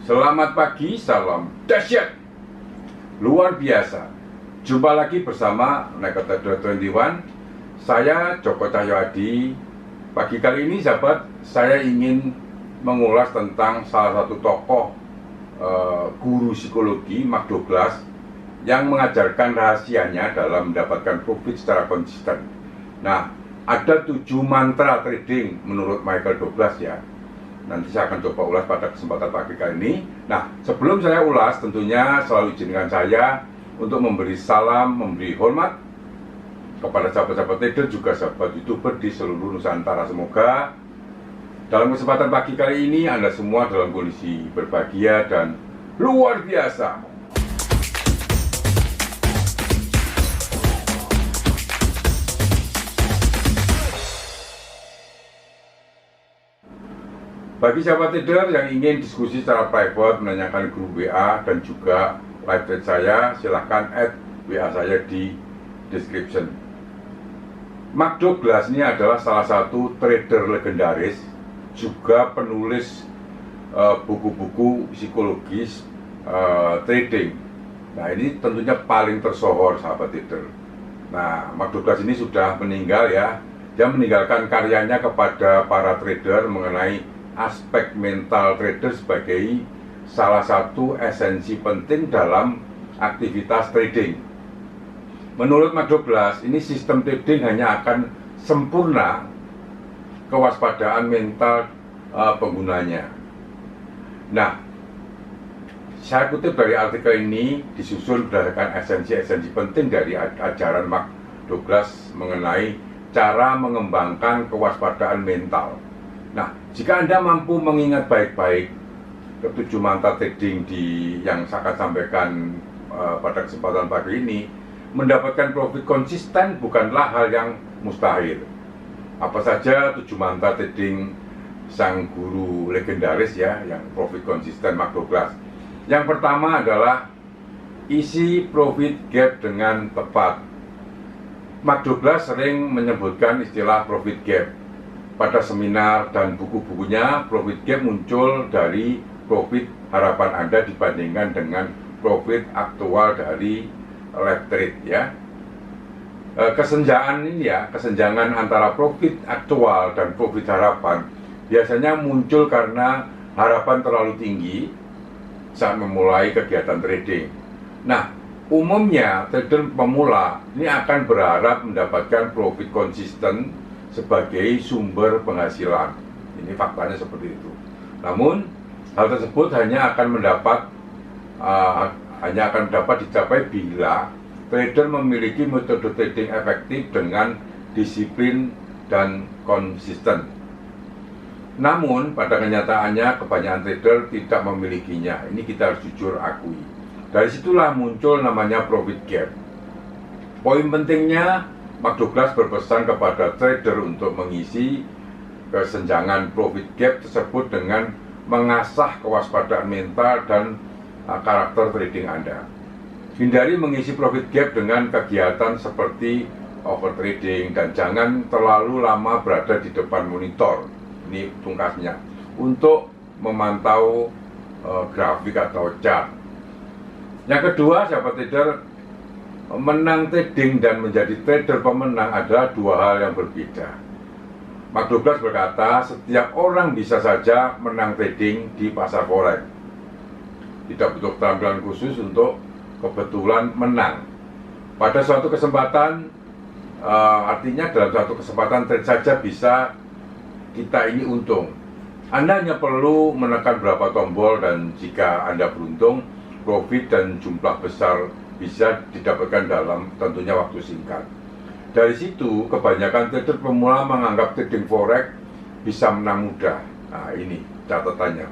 Selamat pagi, salam dahsyat luar biasa. Jumpa lagi bersama Naked 21. Saya Joko Cahyoadi. Pagi kali ini sahabat, saya ingin mengulas tentang salah satu tokoh guru psikologi, Mark Douglas, yang mengajarkan rahasianya dalam mendapatkan profit secara konsisten. Nah, ada 7 mantra trading menurut Michael Douglas ya. Nanti saya akan coba ulas pada kesempatan pagi kali ini. Nah, sebelum saya ulas, tentunya selalu izinkan saya untuk memberi salam, memberi hormat kepada sahabat-sahabat trader, juga sahabat YouTuber di seluruh Nusantara. Semoga dalam kesempatan pagi kali ini Anda semua dalam kondisi berbahagia dan luar biasa. Bagi sahabat trader yang ingin diskusi secara private, menanyakan grup WA dan juga live chat saya, silahkan add WA saya di description. Mark Douglas ini adalah salah satu trader legendaris, juga penulis buku-buku psikologis trading. Nah, ini tentunya paling tersohor sahabat trader. Nah, Mark Douglas ini sudah meninggal ya. Dia meninggalkan karyanya kepada para trader mengenai aspek mental trader sebagai salah satu esensi penting dalam aktivitas trading. Menurut Mark Douglas, ini sistem trading hanya akan sempurna kewaspadaan mental penggunanya. Nah, saya kutip dari artikel ini disusun berdasarkan esensi-esensi penting dari ajaran Mark Douglas mengenai cara mengembangkan kewaspadaan mental. Nah, jika Anda mampu mengingat baik-baik ke-7 mantra trading yang saya akan sampaikan pada kesempatan pagi ini, mendapatkan profit konsisten bukanlah hal yang mustahil. Apa saja 7 mantra trading sang guru legendaris ya, yang profit konsisten Mark Douglas. Yang pertama adalah isi profit gap dengan tepat. Mark Douglas sering menyebutkan istilah profit gap. Pada seminar dan buku-bukunya, profit gap muncul dari profit harapan Anda dibandingkan dengan profit aktual dari live trade ya. Kesenjangan ini ya, kesenjangan antara profit aktual dan profit harapan biasanya muncul karena harapan terlalu tinggi saat memulai kegiatan trading. Nah, umumnya trader pemula ini akan berharap mendapatkan profit konsisten sebagai sumber penghasilan. Ini faktanya seperti itu. Namun hal tersebut hanya akan dapat dicapai bila trader memiliki metode trading efektif dengan disiplin dan konsisten. Namun pada kenyataannya kebanyakan trader tidak memilikinya. Ini kita harus jujur akui. Dari situlah muncul namanya profit gap. Poin pentingnya, Mark Douglas berpesan kepada trader untuk mengisi kesenjangan profit gap tersebut dengan mengasah kewaspadaan mental dan karakter trading Anda. Hindari mengisi profit gap dengan kegiatan seperti overtrading dan jangan terlalu lama berada di depan monitor. Ini tungkasnya untuk memantau grafik atau chart. Yang kedua, sahabat trader, menang trading dan menjadi trader pemenang adalah 2 hal yang berbeda. Mark Douglas berkata, setiap orang bisa saja menang trading di pasar forex. Tidak butuh keterampilan khusus untuk kebetulan menang. Pada suatu kesempatan, artinya dalam suatu kesempatan trade saja bisa kita ini untung. Anda hanya perlu menekan berapa tombol dan jika Anda beruntung, profit dan jumlah besar bisa didapatkan dalam tentunya waktu singkat. Dari situ, kebanyakan trader pemula menganggap trading forex bisa menang mudah. Nah, ini catatannya.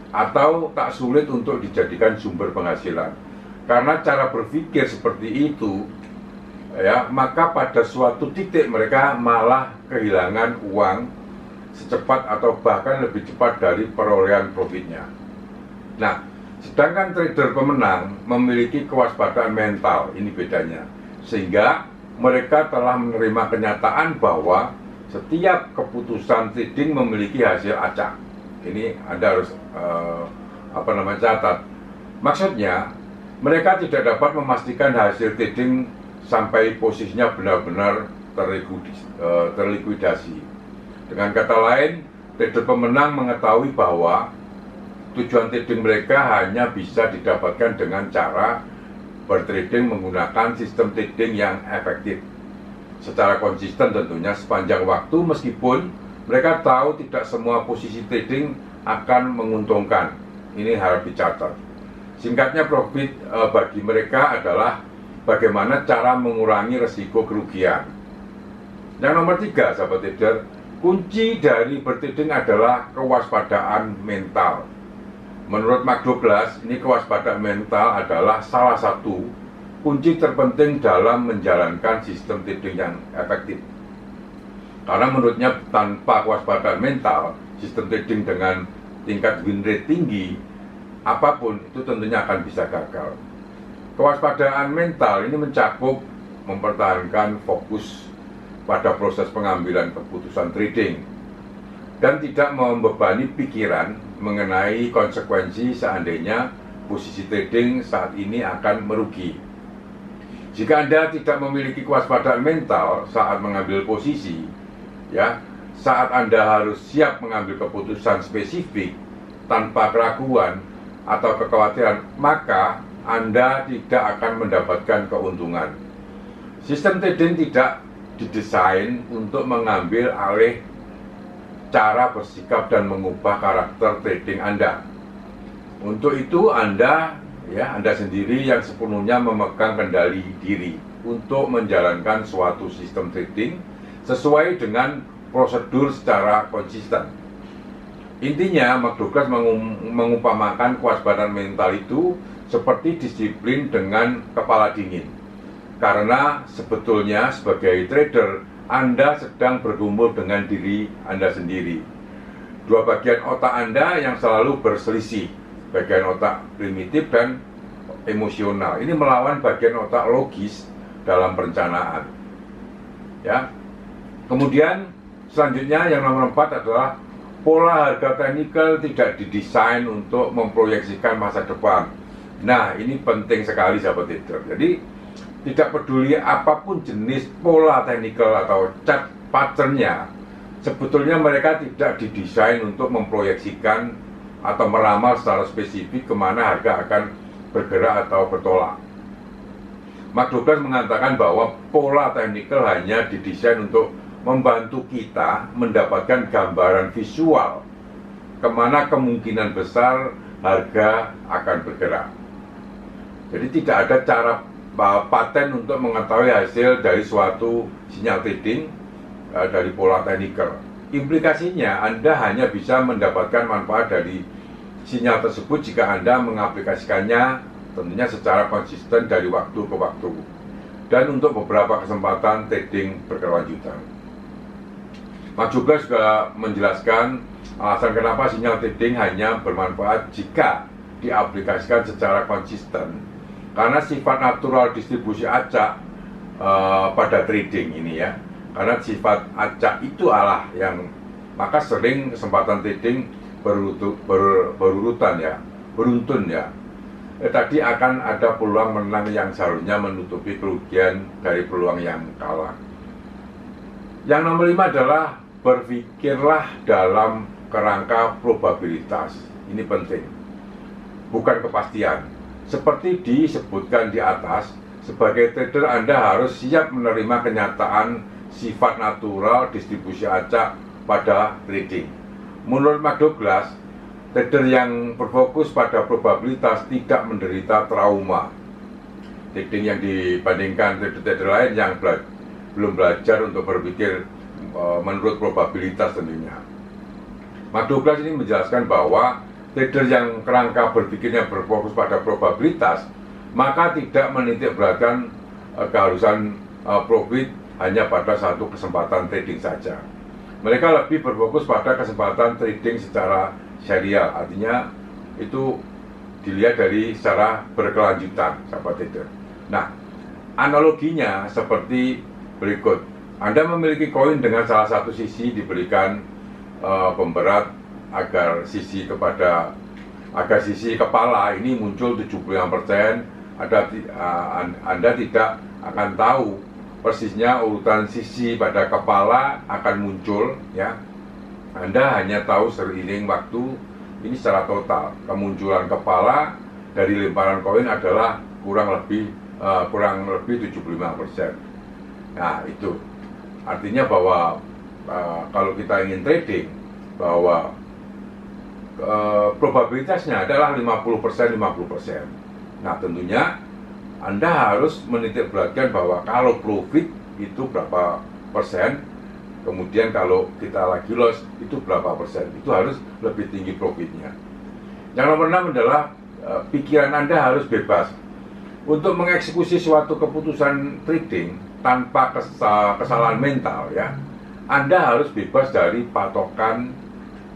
Atau tak sulit untuk dijadikan sumber penghasilan. Karena cara berpikir seperti itu, ya, maka pada suatu titik mereka malah kehilangan uang secepat atau bahkan lebih cepat dari perolehan profitnya. Nah, sedangkan trader pemenang memiliki kewaspadaan mental, ini bedanya. Sehingga mereka telah menerima kenyataan bahwa setiap keputusan trading memiliki hasil acak. Ini Anda harus catat. Maksudnya, mereka tidak dapat memastikan hasil trading sampai posisinya benar-benar terlikuidasi. Dengan kata lain, trader pemenang mengetahui bahwa tujuan trading mereka hanya bisa didapatkan dengan cara bertrading menggunakan sistem trading yang efektif secara konsisten tentunya sepanjang waktu, meskipun mereka tahu tidak semua posisi trading akan menguntungkan. Ini harus dicatat. Singkatnya, profit bagi mereka adalah bagaimana cara mengurangi resiko kerugian. Yang nomor 3, sahabat trader, kunci dari bertrading adalah kewaspadaan mental. Menurut Mark Douglas, ini kewaspadaan mental adalah salah satu kunci terpenting dalam menjalankan sistem trading yang efektif. Karena menurutnya tanpa kewaspadaan mental, sistem trading dengan tingkat win rate tinggi, apapun itu tentunya akan bisa gagal. Kewaspadaan mental ini mencakup mempertahankan fokus pada proses pengambilan keputusan trading dan tidak membebani pikiran mengenai konsekuensi seandainya posisi trading saat ini akan merugi. Jika Anda tidak memiliki kewaspadaan mental saat mengambil posisi, saat Anda harus siap mengambil keputusan spesifik tanpa keraguan atau kekhawatiran, maka Anda tidak akan mendapatkan keuntungan. Sistem trading tidak didesain untuk mengambil alih cara bersikap dan mengubah karakter trading Anda. Untuk itu Anda sendiri yang sepenuhnya memegang kendali diri untuk menjalankan suatu sistem trading sesuai dengan prosedur secara konsisten. Intinya, Mark Douglas mengumpamakan kewaspadaan mental itu seperti disiplin dengan kepala dingin. Karena sebetulnya sebagai trader, Anda sedang bergumul dengan diri Anda sendiri. Dua bagian otak Anda yang selalu berselisih, bagian otak primitif dan emosional. Ini melawan bagian otak logis dalam perencanaan. Kemudian selanjutnya yang nomor 4 adalah pola harga teknikal tidak didesain untuk memproyeksikan masa depan. Nah, ini penting sekali sahabat trader. Jadi tidak peduli apapun jenis pola teknikal atau chart patternnya, sebetulnya mereka tidak didesain untuk memproyeksikan atau meramal secara spesifik kemana harga akan bergerak atau bertolak. Mark Douglas mengatakan bahwa pola teknikal hanya didesain untuk membantu kita mendapatkan gambaran visual kemana kemungkinan besar harga akan bergerak. Jadi tidak ada cara paten untuk mengetahui hasil dari suatu sinyal trading dari pola teknikal. Implikasinya Anda hanya bisa mendapatkan manfaat dari sinyal tersebut jika Anda mengaplikasikannya tentunya secara konsisten dari waktu ke waktu dan untuk beberapa kesempatan trading berkelanjutan. Mark Douglas juga menjelaskan alasan kenapa sinyal trading hanya bermanfaat jika diaplikasikan secara konsisten, karena sifat natural distribusi acak pada trading ini karena sifat acak itu Allah yang maka sering kesempatan trading berurutan beruntun tadi akan ada peluang menang yang seharusnya menutupi kerugian dari peluang yang kalah. Yang nomor 5 adalah berpikirlah dalam kerangka probabilitas. Ini penting, bukan kepastian. Seperti disebutkan di atas, sebagai trader Anda harus siap menerima kenyataan sifat natural distribusi acak pada trading. Menurut Mark Douglas, trader yang berfokus pada probabilitas tidak menderita trauma trading yang dibandingkan trader-trader lain yang belum belajar untuk berpikir menurut probabilitas tentunya. Mark Douglas ini menjelaskan bahwa trader yang kerangka berpikirnya berfokus pada probabilitas maka tidak menitik beratkan keharusan profit hanya pada satu kesempatan trading saja. Mereka lebih berfokus pada kesempatan trading secara serial, artinya itu dilihat dari secara berkelanjutan, sahabat trader. Nah, analoginya seperti berikut. Anda memiliki koin dengan salah satu sisi diberikan pemberat agar sisi kepada agar sisi kepala ini muncul 75%, Anda tidak akan tahu persisnya urutan sisi pada kepala akan muncul, ya. Anda hanya tahu seiring waktu ini secara total. Kemunculan kepala dari lemparan koin adalah kurang lebih 75%. Nah, itu artinya bahwa kalau kita ingin trading, bahwa probabilitasnya adalah 50%, 50%. Nah, tentunya Anda harus menitikberatkan bahwa kalau profit itu berapa persen, kemudian kalau kita lagi loss itu berapa persen. Itu harus lebih tinggi profitnya. Yang nomor 6 adalah pikiran Anda harus bebas untuk mengeksekusi suatu keputusan trading tanpa kesalahan mental, ya. Anda harus bebas dari patokan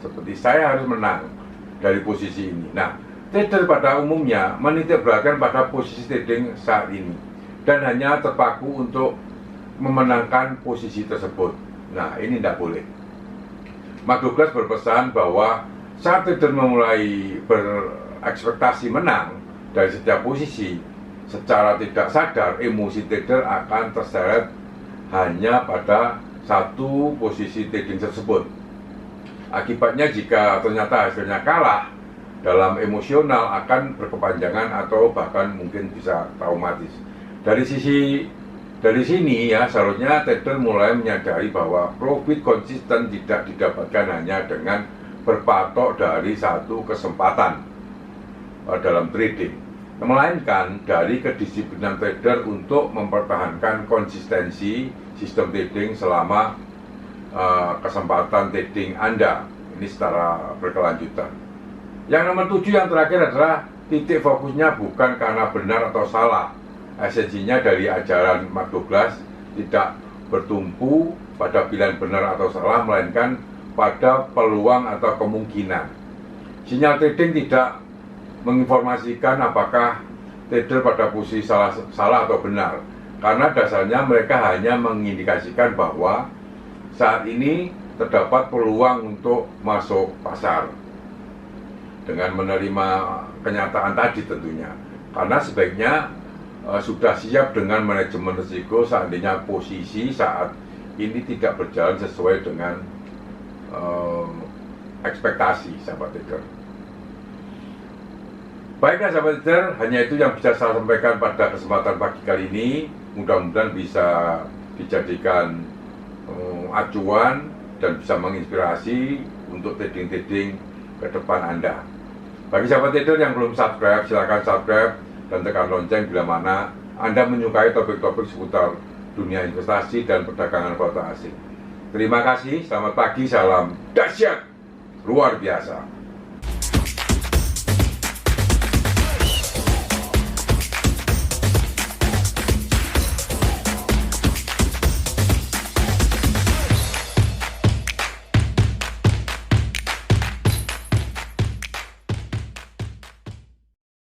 seperti saya harus menang dari posisi ini. Nah, trader pada umumnya menitikberatkan pada posisi trading saat ini dan hanya terpaku untuk memenangkan posisi tersebut. Nah, ini tidak boleh. Mark Douglas berpesan bahwa saat trader memulai berekspektasi menang dari setiap posisi, secara tidak sadar emosi trader akan terseret hanya pada satu posisi trading tersebut. Akibatnya jika ternyata hasilnya kalah, dalam emosional akan berkepanjangan atau bahkan mungkin bisa traumatis. Dari sini ya, seharusnya trader mulai menyadari bahwa profit konsisten tidak didapatkan hanya dengan berpatok dari satu kesempatan dalam trading, melainkan dari kedisiplinan trader untuk mempertahankan konsistensi sistem trading selama kesempatan trading Anda ini secara berkelanjutan. Yang nomor 7 yang terakhir adalah titik fokusnya bukan karena benar atau salah. Esensinya dari ajaran Mark Douglas tidak bertumpu pada pilihan benar atau salah, melainkan pada peluang atau kemungkinan. Sinyal trading tidak menginformasikan apakah trader pada posisi salah atau benar, karena dasarnya mereka hanya mengindikasikan bahwa saat ini terdapat peluang untuk masuk pasar dengan menerima kenyataan tadi tentunya, karena sebaiknya sudah siap dengan manajemen risiko seandainya posisi saat ini tidak berjalan sesuai dengan ekspektasi sahabat trader. Baiklah sahabat trader, hanya itu yang bisa saya sampaikan pada kesempatan pagi kali ini. Mudah-mudahan bisa dijadikan acuan dan bisa menginspirasi untuk trading-trading ke depan Anda. Bagi sahabat trader yang belum subscribe, silakan subscribe dan tekan lonceng bila mana Anda menyukai topik-topik seputar dunia investasi dan perdagangan valuta asing. Terima kasih, selamat pagi, salam dahsyat luar biasa.